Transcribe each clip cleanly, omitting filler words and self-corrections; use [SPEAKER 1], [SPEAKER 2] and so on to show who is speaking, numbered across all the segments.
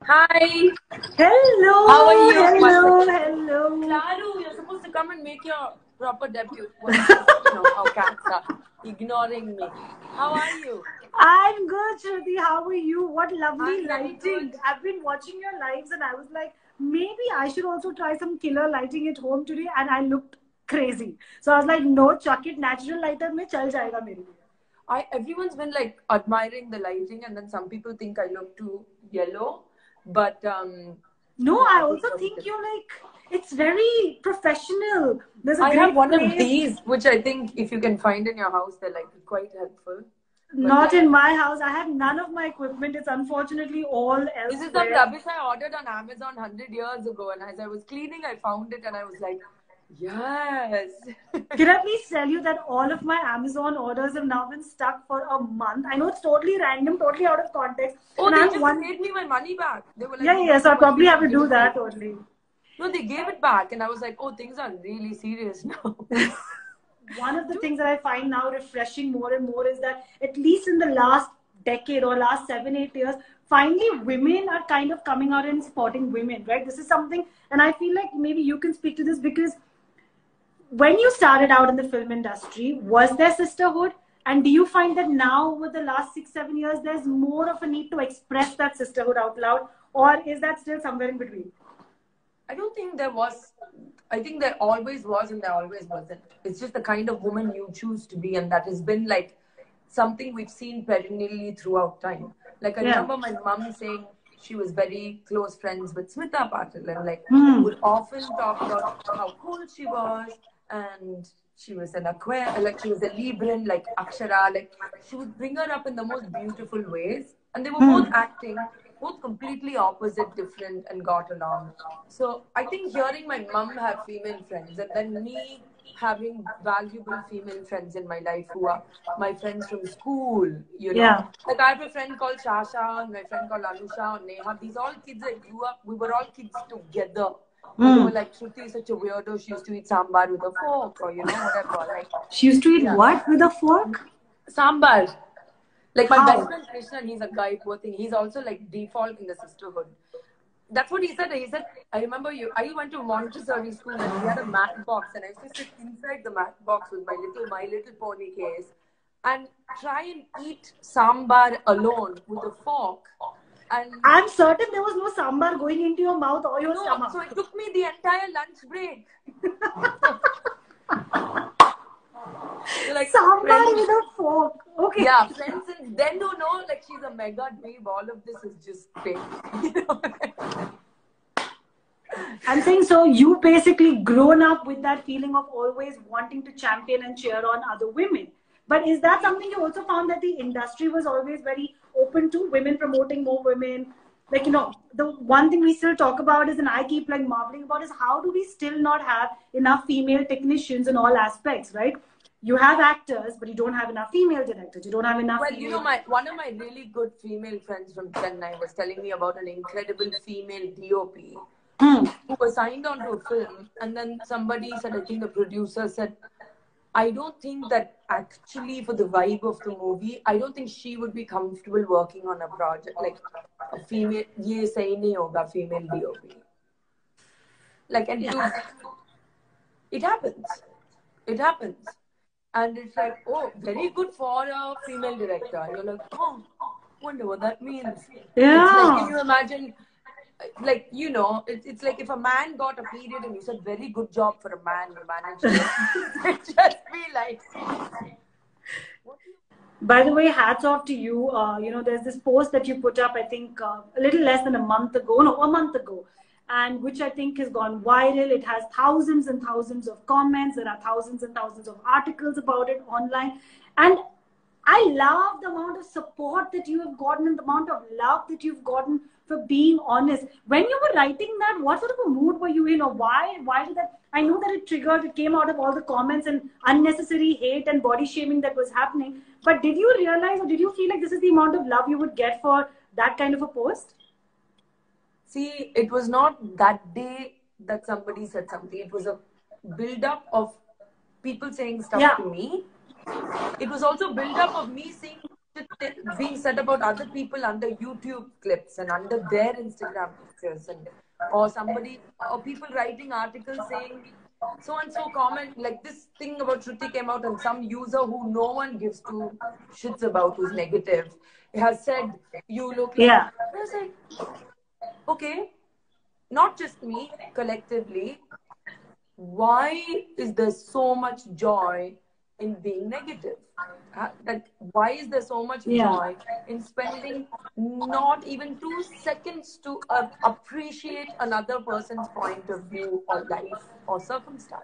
[SPEAKER 1] Hi.
[SPEAKER 2] Hello.
[SPEAKER 1] How are you?
[SPEAKER 2] Hello.
[SPEAKER 1] Claro, you're supposed to come and make your proper debut. Well, you know how cats are ignoring me. How are you?
[SPEAKER 2] I'm good, Shruti. How are you? What lovely
[SPEAKER 1] I'm very
[SPEAKER 2] lighting.
[SPEAKER 1] good.
[SPEAKER 2] I've been watching your lives and I was like, maybe I should also try some killer lighting at home today. And I looked crazy. So I was like, no, chuck it. Natural lighter mein chal jayega mere liye.
[SPEAKER 1] Everyone's been like admiring the lighting, and then some people think I look too yellow. But
[SPEAKER 2] No,
[SPEAKER 1] yeah,
[SPEAKER 2] I
[SPEAKER 1] it is
[SPEAKER 2] also
[SPEAKER 1] what it
[SPEAKER 2] think
[SPEAKER 1] is.
[SPEAKER 2] you're like, it's very professional. There's a
[SPEAKER 1] I have
[SPEAKER 2] great
[SPEAKER 1] one of
[SPEAKER 2] place.
[SPEAKER 1] these, which I think if you can find in your house, they're like quite helpful. But
[SPEAKER 2] Not
[SPEAKER 1] yeah.
[SPEAKER 2] in my house. I have none of my equipment. It's unfortunately all
[SPEAKER 1] This is some
[SPEAKER 2] elsewhere.
[SPEAKER 1] rubbish I ordered on Amazon 100 years ago, and as I was cleaning, I found it, and I was like, yes.
[SPEAKER 2] Can I please tell you that all of my Amazon orders have now been stuck for a month? I know it's totally random, totally out of context.
[SPEAKER 1] Oh,
[SPEAKER 2] And
[SPEAKER 1] they
[SPEAKER 2] I'm
[SPEAKER 1] just
[SPEAKER 2] one.
[SPEAKER 1] paid me my money back. They were like,
[SPEAKER 2] Yeah,
[SPEAKER 1] we
[SPEAKER 2] yeah,
[SPEAKER 1] don't
[SPEAKER 2] so
[SPEAKER 1] know
[SPEAKER 2] I
[SPEAKER 1] what
[SPEAKER 2] probably
[SPEAKER 1] we
[SPEAKER 2] have
[SPEAKER 1] should
[SPEAKER 2] to
[SPEAKER 1] give
[SPEAKER 2] do
[SPEAKER 1] it to
[SPEAKER 2] that
[SPEAKER 1] you.
[SPEAKER 2] only.
[SPEAKER 1] No, they gave it back, and I was like, oh, things are really serious now.
[SPEAKER 2] One of the things that I find now refreshing more and more is that at least in the last decade or last 7, 8 years, finally women are kind of coming out and supporting women, right? This is something, and I feel like maybe you can speak to this because when you started out in the film industry, was there sisterhood? And do you find that now, over the last 6, 7 years, there's more of a need to express that sisterhood out loud? Or is that still somewhere in between?
[SPEAKER 1] I don't think there was. I think there always was and there always wasn't. It's just the kind of woman you choose to be, and that has been like something we've seen perennially throughout time. Like I
[SPEAKER 2] Yeah.
[SPEAKER 1] remember my mum saying she was very close friends with Smita Patil, and like
[SPEAKER 2] Hmm.
[SPEAKER 1] would often talk about how cool she was, and she was an Aquarius, like she was a Libran, like Akshara, like she would bring her up in the most beautiful ways, and they were
[SPEAKER 2] Hmm.
[SPEAKER 1] both acting, both completely opposite, different, and got along. So I think hearing my mum have female friends and then me having valuable female friends in my life who are my friends from school, you know.
[SPEAKER 2] Yeah.
[SPEAKER 1] Like I have a friend called Shasha and my friend called Anusha and Neha. These all kids I grew up, we were all kids together. And they
[SPEAKER 2] Hmm.
[SPEAKER 1] were like, Shruti is such a weirdo. She used to eat sambar with a fork or, you know, whatever. Like,
[SPEAKER 2] She used to eat
[SPEAKER 1] yeah.
[SPEAKER 2] what with a fork?
[SPEAKER 1] Sambar. Like my best
[SPEAKER 2] How?
[SPEAKER 1] friend Krishna, he's a guy, poor thing. He's also like default in the sisterhood. That's what he said. He said, I remember you. I went to Montessori school and we had a math box, and I used to sit inside the math box with My Little Pony case and try and eat sambar alone with a fork. And
[SPEAKER 2] I'm certain there was no sambar going into your mouth or your
[SPEAKER 1] no,
[SPEAKER 2] stomach.
[SPEAKER 1] so it took me the entire lunch break. So like
[SPEAKER 2] Sambar
[SPEAKER 1] friends,
[SPEAKER 2] with a fork. Okay.
[SPEAKER 1] yeah, friends since then don't know like she's a mega dweeb. All of this is just fake. You know?
[SPEAKER 2] I'm saying so you basically grown up with that feeling of always wanting to champion and cheer on other women. But is that something you also found that the industry was always very open to women promoting more women? Like, the one thing we still talk about is, and I keep like marveling about, is how do we still not have enough female technicians in all aspects, right? You have actors, but you don't have enough female directors. You don't have enough
[SPEAKER 1] Well, you know,
[SPEAKER 2] female.
[SPEAKER 1] one of my really good female friends from Chennai was telling me about an incredible female DOP who was signed on to a film, and then somebody said, I think the producer said, I don't think that actually for the vibe of the movie, I don't think she would be comfortable working on a project like a female, ye sahi nahi hoga, female DOP. Like, and
[SPEAKER 2] Yeah.
[SPEAKER 1] it happens. It happens. And it's like, oh, very good for a female director. And you're like, oh, wonder what that means. It's like, can
[SPEAKER 2] Yeah.
[SPEAKER 1] you imagine, like, you know, it's like if a man got a period and you said, very good job for a man, you managed it. Just be like, what do you...
[SPEAKER 2] By the way, hats off to you. There's this post that you put up, I think, a little less than a month ago, no, a month ago, and which I think has gone viral. It has thousands and thousands of comments. There are thousands and thousands of articles about it online. And I love the amount of support that you have gotten and the amount of love that you've gotten for being honest. When you were writing that, what sort of a mood were you in, or why did that? I know that it came out of all the comments and unnecessary hate and body shaming that was happening. But did you realize, or did you feel like this is the amount of love you would get for that kind of a post?
[SPEAKER 1] See, it was not that day that somebody said something. It was a build-up of people saying stuff
[SPEAKER 2] Yeah.
[SPEAKER 1] to me. It was also build-up of me seeing being said about other people under YouTube clips and under their Instagram pictures, and or somebody or people writing articles saying so and so comment, like this thing about Shruti came out, and some user who no one gives two shits about, who's negative, has said you look like.
[SPEAKER 2] Yeah.
[SPEAKER 1] I was like, okay, not just me, collectively. Why is there so much joy in being negative? Like, why is there so much joy in spending not even 2 seconds to appreciate another person's point of view or life or circumstance?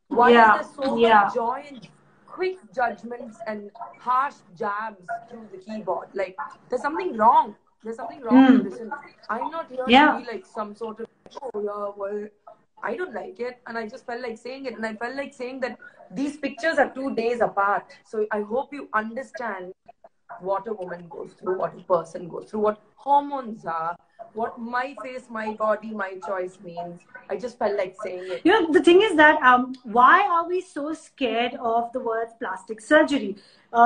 [SPEAKER 1] Why is there so much joy in quick judgments and harsh jabs through the keyboard? Like, there's something wrong. There's something wrong with this. And I'm not here to be like some sort of, oh yeah, well, I don't like it, and I just felt like saying it, and I felt like saying that these pictures are 2 days apart. So I hope you understand what a woman goes through, what a person goes through, what hormones are, what my face, my body, my choice means. I just felt like saying it.
[SPEAKER 2] You know, the thing is that why are we so scared of the word plastic surgery?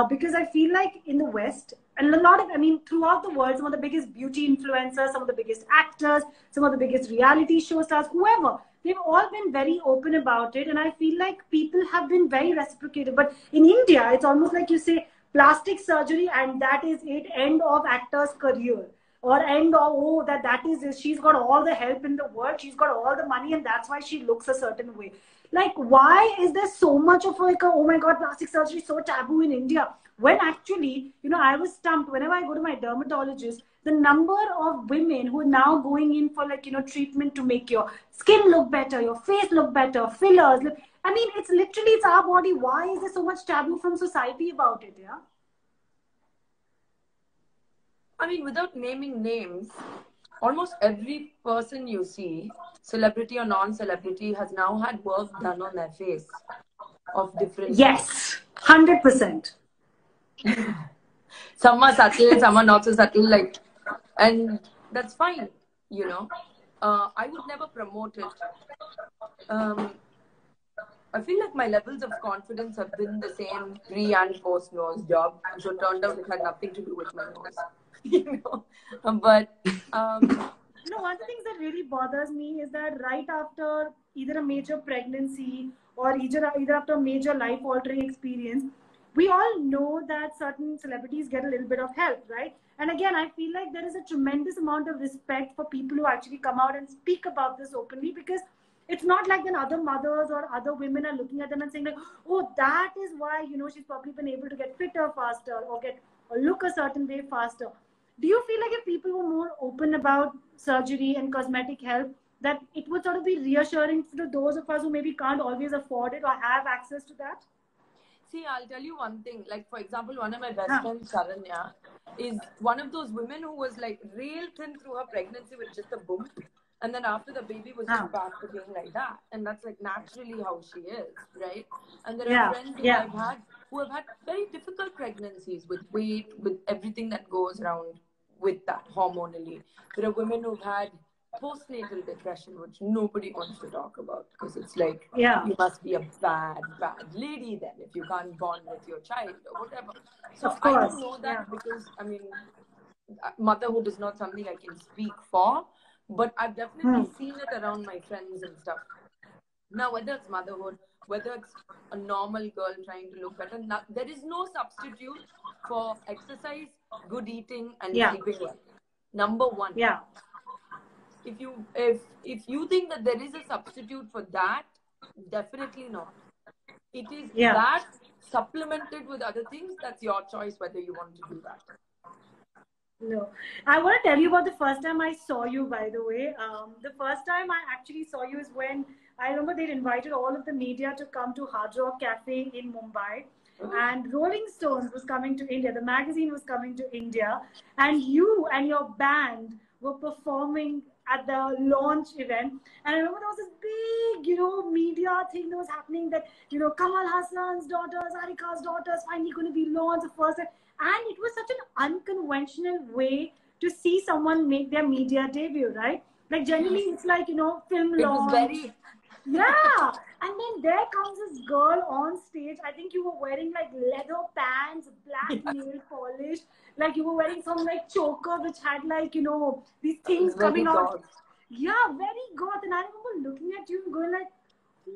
[SPEAKER 2] Because I feel like in the West, and a lot of, I mean, throughout the world, some of the biggest beauty influencers, some of the biggest actors, some of the biggest reality show stars, whoever, they've all been very open about it. And I feel like people have been very reciprocated. But in India, it's almost like you say plastic surgery and that is it, end of actor's career. Or end of, oh, that is it. She's got all the help in the world. She's got all the money and that's why she looks a certain way. Like, why is there so much of like, oh my God, plastic surgery is so taboo in India? When actually, you know, I was stumped whenever I go to my dermatologist, the number of women who are now going in for like, you know, treatment to make your skin look better, your face look better, fillers. I mean, it's literally, it's our body. Why is there so much taboo from society about it? Yeah.
[SPEAKER 1] I mean, without naming names, almost every person you see, celebrity or non-celebrity, has now had work done on their face of different.
[SPEAKER 2] Yes, 100%.
[SPEAKER 1] Some are subtle, some are not so subtle, like, and that's fine, you know. I would never promote it. I feel like my levels of confidence have been the same pre and post nose job. So it turned out it had nothing to do with my nose. You know, but
[SPEAKER 2] you know, one of the things that really bothers me is that right after either a major pregnancy or either after a major life-altering experience, we all know that certain celebrities get a little bit of help, right? And again, I feel like there is a tremendous amount of respect for people who actually come out and speak about this openly, because it's not like then other mothers or other women are looking at them and saying like, oh, that is why, you know, she's probably been able to get fitter faster or look a certain way faster. Do you feel like if people were more open about surgery and cosmetic help, that it would sort of be reassuring to those of us who maybe can't always afford it or have access to that?
[SPEAKER 1] See, I'll tell you one thing. Like, for example, one of my best friends, Sharanya, is one of those women who was like real thin through her pregnancy with just a bump. And then after the baby was just back to being like that. And that's like naturally how she is, right? And there are friends who have had very difficult pregnancies with weight, with everything that goes around with that hormonally. There are women who've had postnatal depression, which nobody wants to talk about, because it's like, you must be a bad lady then if you can't bond with your child or whatever. So I don't know that because, I mean, motherhood is not something I can speak for, but I've definitely seen it around my friends and stuff. Now, whether it's motherhood, whether it's a normal girl trying to look better, there is no substitute for exercise, good eating, and sleeping well. Number one.
[SPEAKER 2] Yeah.
[SPEAKER 1] If you think that there is a substitute for that, definitely not. It is that supplemented with other things. That's your choice whether you want to do that.
[SPEAKER 2] No. I want to tell you about the first time I saw you, by the way. The first time I actually saw you is when I remember they'd invited all of the media to come to Hard Rock Cafe in Mumbai. And Rolling Stones was coming to India. The magazine was coming to India. And you and your band were performing at the launch event. And I remember there was this big, you know, media thing that was happening that, you know, Kamal Hassan's daughters, Arika's daughters finally going to be launched the first time. And it was such an unconventional way to see someone make their media debut, right? Like generally it's like, you know, film launch. Yeah, and then there comes this girl on stage. I think you were wearing like leather pants, black nail polish, like you were wearing some like choker which had like, you know, these things
[SPEAKER 1] Very
[SPEAKER 2] coming out.
[SPEAKER 1] goth.
[SPEAKER 2] Yeah, very goth. And I remember looking at you and going like,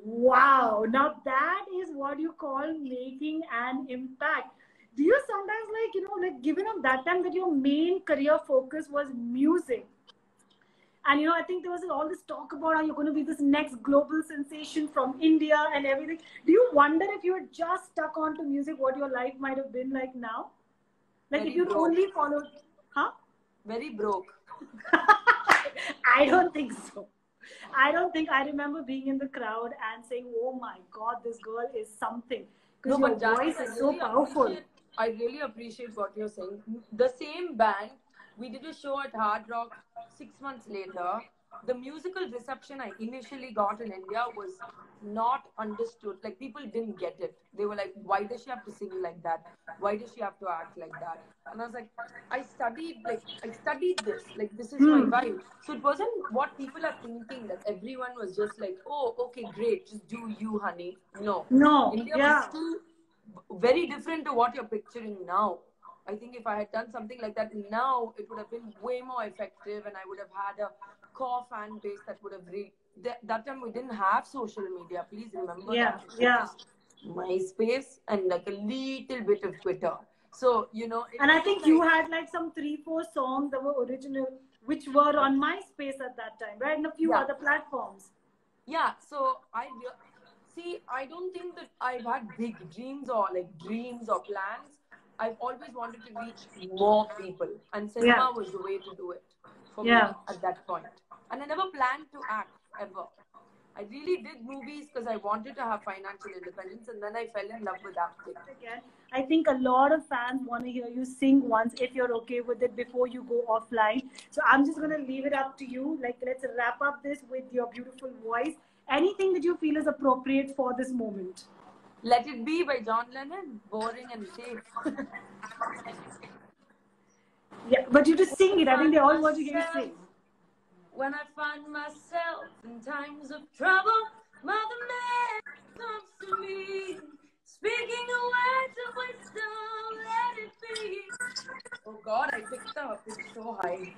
[SPEAKER 2] wow, now that is what you call making an impact. Do you sometimes like, you know, like given up that time that your main career focus was music? And you know, I think there was all this talk about how you're going to be this next global sensation from India and everything. Do you wonder if you had just stuck on to music, what your life might have been like now? Like if
[SPEAKER 1] Very
[SPEAKER 2] you'd
[SPEAKER 1] broke.
[SPEAKER 2] only followed, huh?
[SPEAKER 1] Very broke.
[SPEAKER 2] I don't think so. I don't think I remember being in the crowd and saying, "Oh my God, this girl is something,"
[SPEAKER 1] No,
[SPEAKER 2] because your
[SPEAKER 1] but Janice,
[SPEAKER 2] voice is so powerful.
[SPEAKER 1] I really appreciate what you're saying. The same band, we did a show at Hard Rock 6 months later. The musical reception I initially got in India was not understood. Like people didn't get it. They were like, why does she have to sing like that? Why does she have to act like that? And I was like, I studied this. Like this is my
[SPEAKER 2] Hmm.
[SPEAKER 1] vibe. So it wasn't what people are thinking that everyone was just like, oh, okay, great, just do you, honey. No.
[SPEAKER 2] No.
[SPEAKER 1] India was
[SPEAKER 2] Yeah.
[SPEAKER 1] still very different to what you're picturing now. I think if I had done something like that now, it would have been way more effective, and I would have had a core fan base that would have that time we didn't have social media. Please remember
[SPEAKER 2] Yeah.
[SPEAKER 1] that it
[SPEAKER 2] Yeah.
[SPEAKER 1] was MySpace and like a little bit of Twitter. So it
[SPEAKER 2] And I
[SPEAKER 1] wasn't
[SPEAKER 2] think you
[SPEAKER 1] like
[SPEAKER 2] had like some 3, 4 songs that were original, which were on MySpace at that time, right? And a few
[SPEAKER 1] yeah.
[SPEAKER 2] other platforms.
[SPEAKER 1] Yeah, so see. I don't think that I've had big dreams or like dreams or plans. I've always wanted to reach more people, and
[SPEAKER 2] Yeah.
[SPEAKER 1] cinema was the way to do it for me
[SPEAKER 2] Yeah.
[SPEAKER 1] at that point. And I never planned to act ever. I really did movies because I wanted to have financial independence, and then I fell in love with acting.
[SPEAKER 2] Again, I think a lot of fans want to hear you sing once if you're okay with it before you go offline. So I'm just going to leave it up to you. Like, let's wrap up this with your beautiful voice. Anything that you feel is appropriate for this moment.
[SPEAKER 1] Let It Be by John Lennon, boring and safe.
[SPEAKER 2] Yeah, but you just sing it. I think they
[SPEAKER 1] Find
[SPEAKER 2] all want to hear you
[SPEAKER 1] myself
[SPEAKER 2] sing.
[SPEAKER 1] When I find myself in times of trouble, Mother Mary comes to me, speaking the words of wisdom, let it be. Oh God, I picked up. It's so high.